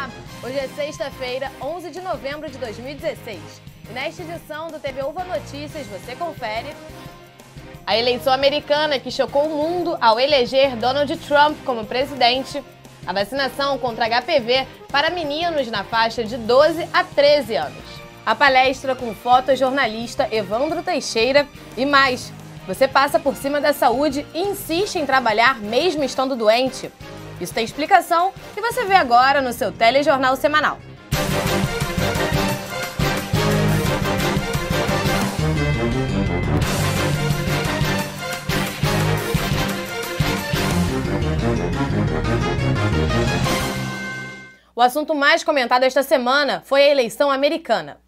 Olá, hoje é sexta-feira, 11 de novembro de 2016. E nesta edição do TV Uva Notícias você confere a eleição americana que chocou o mundo ao eleger Donald Trump como presidente, a vacinação contra HPV para meninos na faixa de 12 a 13 anos, a palestra com fotojornalista Evandro Teixeira e mais. Você passa por cima da saúde e insiste em trabalhar mesmo estando doente? Isso tem explicação que você vê agora no seu telejornal semanal. O assunto mais comentado esta semana foi a eleição americana.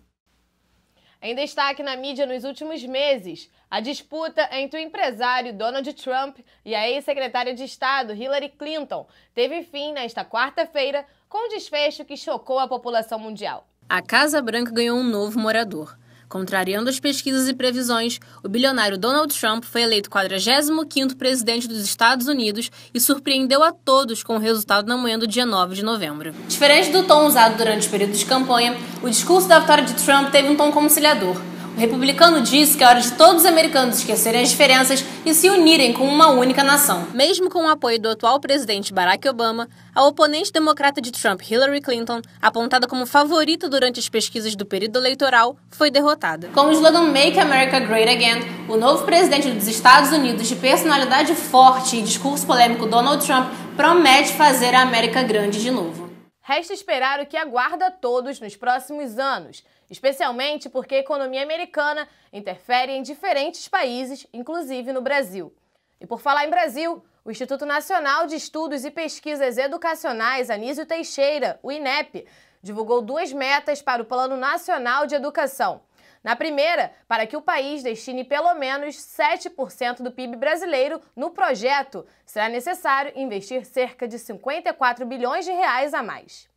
Em destaque na mídia nos últimos meses, a disputa entre o empresário Donald Trump e a ex-secretária de Estado Hillary Clinton teve fim nesta quarta-feira com um desfecho que chocou a população mundial. A Casa Branca ganhou um novo morador. Contrariando as pesquisas e previsões, o bilionário Donald Trump foi eleito 45º presidente dos Estados Unidos e surpreendeu a todos com o resultado na manhã do dia 9 de novembro. Diferente do tom usado durante o período de campanha, o discurso da vitória de Trump teve um tom conciliador. O republicano disse que é hora de todos os americanos esquecerem as diferenças e se unirem como uma única nação. Mesmo com o apoio do atual presidente Barack Obama, a oponente democrata de Trump, Hillary Clinton, apontada como favorita durante as pesquisas do período eleitoral, foi derrotada. Com o slogan Make America Great Again, o novo presidente dos Estados Unidos, de personalidade forte e discurso polêmico Donald Trump, promete fazer a América grande de novo. Resta esperar o que aguarda a todos nos próximos anos, especialmente porque a economia americana interfere em diferentes países, inclusive no Brasil. E por falar em Brasil, o Instituto Nacional de Estudos e Pesquisas Educacionais Anísio Teixeira, o INEP, divulgou 2 metas para o Plano Nacional de Educação. Na primeira, para que o país destine pelo menos 7% do PIB brasileiro no projeto, será necessário investir cerca de 54 bilhões de reais a mais.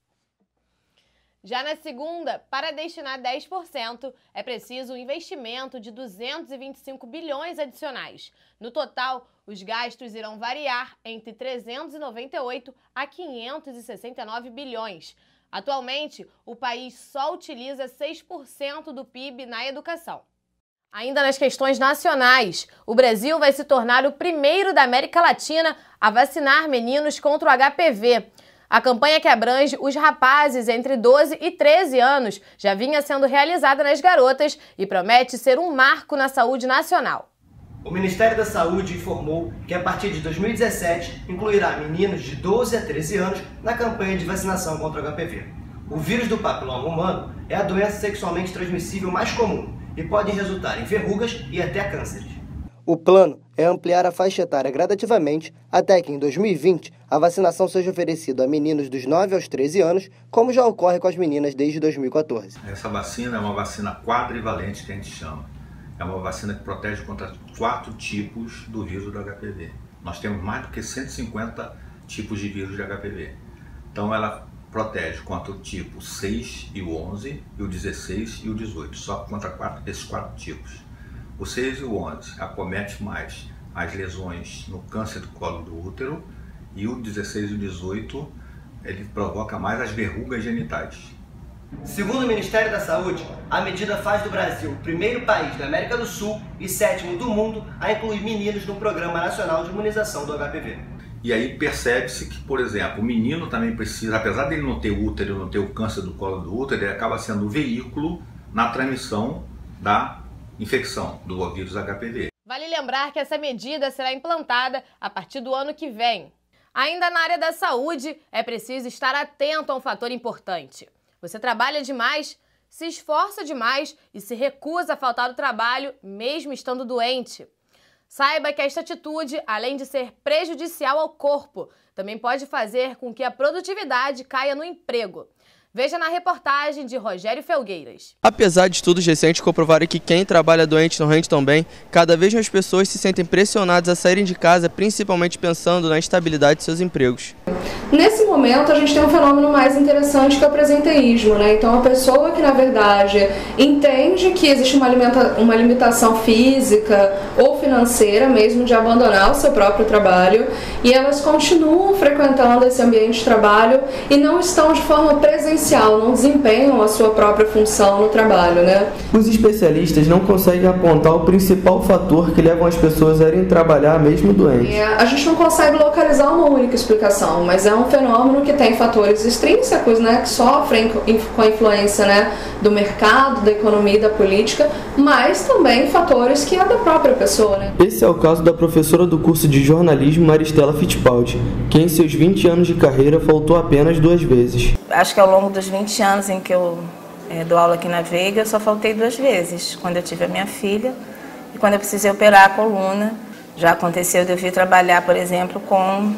Já na segunda, para destinar 10%, é preciso um investimento de 225 bilhões adicionais. No total, os gastos irão variar entre 398 a 569 bilhões. Atualmente, o país só utiliza 6% do PIB na educação. Ainda nas questões nacionais, o Brasil vai se tornar o primeiro da América Latina a vacinar meninos contra o HPV. A campanha que abrange os rapazes entre 12 e 13 anos já vinha sendo realizada nas garotas e promete ser um marco na saúde nacional. O Ministério da Saúde informou que a partir de 2017 incluirá meninos de 12 a 13 anos na campanha de vacinação contra o HPV. O vírus do papiloma humano é a doença sexualmente transmissível mais comum e pode resultar em verrugas e até cânceres. O plano é ampliar a faixa etária gradativamente até que em 2020 a vacinação seja oferecida a meninos dos 9 aos 13 anos, como já ocorre com as meninas desde 2014. Essa vacina é uma vacina quadrivalente que a gente chama. É uma vacina que protege contra 4 tipos do vírus do HPV. Nós temos mais do que 150 tipos de vírus de HPV. Então ela protege contra o tipo 6 e o 11, e o 16 e o 18, só contra esses 4 tipos. O 6 e o 11 acomete mais as lesões no câncer do colo do útero, e o 16 e o 18 ele provoca mais as verrugas genitais. Segundo o Ministério da Saúde, a medida faz do Brasil o primeiro país da América do Sul e 7º do mundo a incluir meninos no Programa Nacional de Imunização do HPV. E aí percebe-se que, por exemplo, o menino também precisa, apesar dele não ter útero, não ter o câncer do colo do útero, ele acaba sendo o veículo na transmissão da infecção do vírus HPV. Vale lembrar que essa medida será implantada a partir do ano que vem. Ainda na área da saúde, é preciso estar atento a um fator importante. Você trabalha demais, se esforça demais e se recusa a faltar ao trabalho, mesmo estando doente. Saiba que esta atitude, além de ser prejudicial ao corpo, também pode fazer com que a produtividade caia no emprego. Veja na reportagem de Rogério Felgueiras. Apesar de estudos recentes comprovarem que quem trabalha doente não rende tão bem, cada vez mais pessoas se sentem pressionadas a saírem de casa, principalmente pensando na estabilidade de seus empregos. Nesse momento, a gente tem um fenômeno mais interessante que é o presenteísmo, né? Então, a pessoa que, na verdade, entende que existe uma limitação física ou financeira mesmo de abandonar o seu próprio trabalho, e elas continuam frequentando esse ambiente de trabalho e não estão de forma presencial, não desempenham a sua própria função no trabalho, né? Os especialistas não conseguem apontar o principal fator que levam as pessoas a irem trabalhar mesmo doentes. A gente não consegue localizar uma única explicação, mas é um fenômeno que tem fatores extrínsecos, né, que sofrem com a influência, né, do mercado, da economia e da política, mas também fatores que é da própria pessoa, né? Esse é o caso da professora do curso de jornalismo Maristela Fittipaldi, que em seus 20 anos de carreira faltou apenas 2 vezes. Acho que ao longo dos 20 anos em que eu dou aula aqui na Veiga, eu só faltei 2 vezes, quando eu tive a minha filha e quando eu precisei operar a coluna. Já aconteceu de eu vir trabalhar, por exemplo, com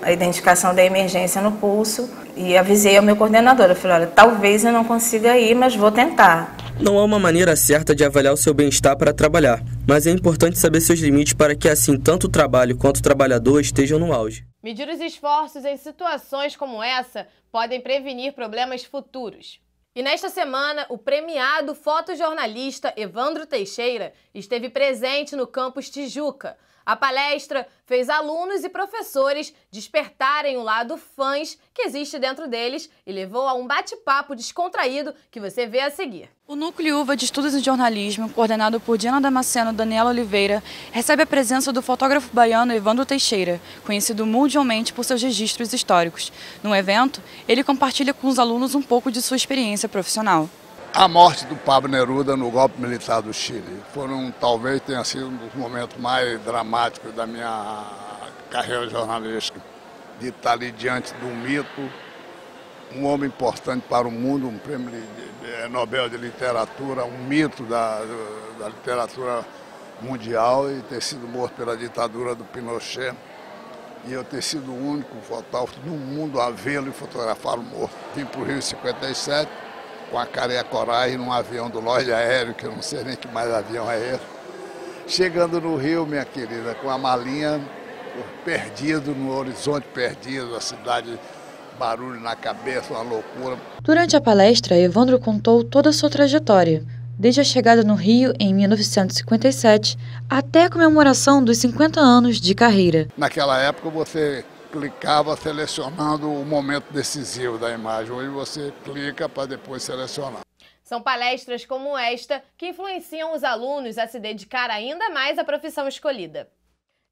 a identificação da emergência no pulso e avisei ao meu coordenador. Eu falei, olha, talvez eu não consiga ir, mas vou tentar. Não há uma maneira certa de avaliar o seu bem-estar para trabalhar, mas é importante saber seus limites para que assim tanto o trabalho quanto o trabalhador estejam no auge. Medir os esforços em situações como essa podem prevenir problemas futuros. E nesta semana, o premiado fotojornalista Evandro Teixeira esteve presente no campus Tijuca. A palestra fez alunos e professores despertarem o lado fãs que existe dentro deles e levou a um bate-papo descontraído que você vê a seguir. O Núcleo UVA de Estudos em Jornalismo, coordenado por Diana Damasceno e Daniela Oliveira, recebe a presença do fotógrafo baiano Evandro Teixeira, conhecido mundialmente por seus registros históricos. No evento, ele compartilha com os alunos um pouco de sua experiência profissional. A morte do Pablo Neruda no golpe militar do Chile talvez tenha sido um dos momentos mais dramáticos da minha carreira jornalística. De estar ali diante de um mito, um homem importante para o mundo, um prêmio Nobel de Literatura, um mito da literatura mundial, e ter sido morto pela ditadura do Pinochet. E eu ter sido o único fotógrafo no mundo a vê-lo e fotografá-lo morto. Vim para o Rio em 57. Com a cara e a coragem, num avião do Lloyd Aéreo, que eu não sei nem que mais avião é esse. Chegando no Rio, minha querida, com a malinha perdido, no horizonte perdido, a cidade, barulho na cabeça, uma loucura. Durante a palestra, Evandro contou toda a sua trajetória, desde a chegada no Rio em 1957 até a comemoração dos 50 anos de carreira. Naquela época você clicava selecionando o momento decisivo da imagem. Hoje você clica para depois selecionar. São palestras como esta que influenciam os alunos a se dedicar ainda mais à profissão escolhida.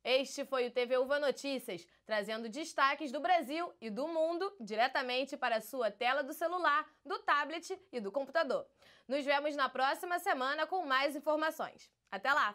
Este foi o TV UVA Notícias, trazendo destaques do Brasil e do mundo diretamente para a sua tela do celular, do tablet e do computador. Nos vemos na próxima semana com mais informações. Até lá!